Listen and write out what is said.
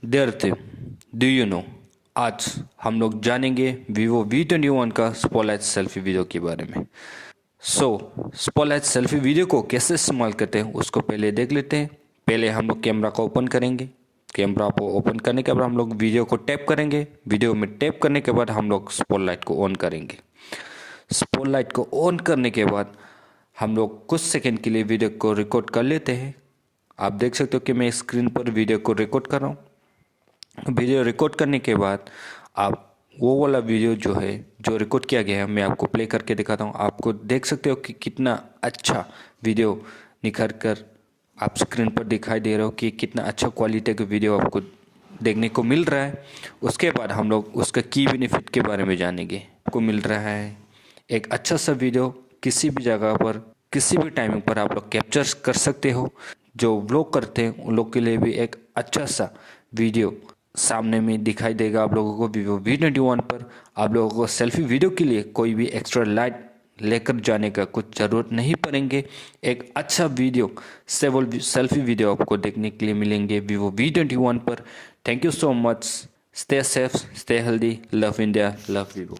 There थे do you know. आज हम लोग जानेंगे वीवो V21 का स्पॉटलाइट सेल्फी वीडियो के बारे में। स्पॉटलाइट सेल्फी वीडियो को कैसे इस्तेमाल करते हैं उसको पहले देख लेते हैं। पहले हम लोग कैमरा को ओपन करेंगे। कैमरा को ओपन करने के बाद हम लोग वीडियो को टैप करेंगे। वीडियो में टैप करने के बाद हम लोग स्पॉटलाइट को ऑन करेंगे। स्पॉटलाइट को ऑन करने के बाद हम लोग कुछ सेकंड के लिए वीडियो को रिकॉर्ड कर लेते हैं। आप देख सकते हो कि मैं स्क्रीन पर वीडियो को रिकॉर्ड कर रहा हूँ। वीडियो रिकॉर्ड करने के बाद आप वो वाला वीडियो जो है जो रिकॉर्ड किया गया है मैं आपको प्ले करके दिखाता हूँ। आपको देख सकते हो कि कितना अच्छा वीडियो निखर कर आप स्क्रीन पर दिखाई दे रहे हो कि कितना अच्छा क्वालिटी का वीडियो आपको देखने को मिल रहा है। उसके बाद हम लोग उसका की बेनिफिट के बारे में जानेंगे। आपको मिल रहा है एक अच्छा सा वीडियो किसी भी जगह पर किसी भी टाइमिंग पर आप लोग कैप्चर कर सकते हो। जो व्लॉग करते हैं उन लोग के लिए भी एक अच्छा सा वीडियो सामने में दिखाई देगा आप लोगों को वीवो V21 पर। आप लोगों को सेल्फी वीडियो के लिए कोई भी एक्स्ट्रा लाइट लेकर जाने का कुछ ज़रूरत नहीं पड़ेंगे। एक अच्छा वीडियो सेल्फी वीडियो आपको देखने के लिए मिलेंगे वीवो V21 पर। Thank you so much. Stay safe, stay healthy, love India, love Vivo.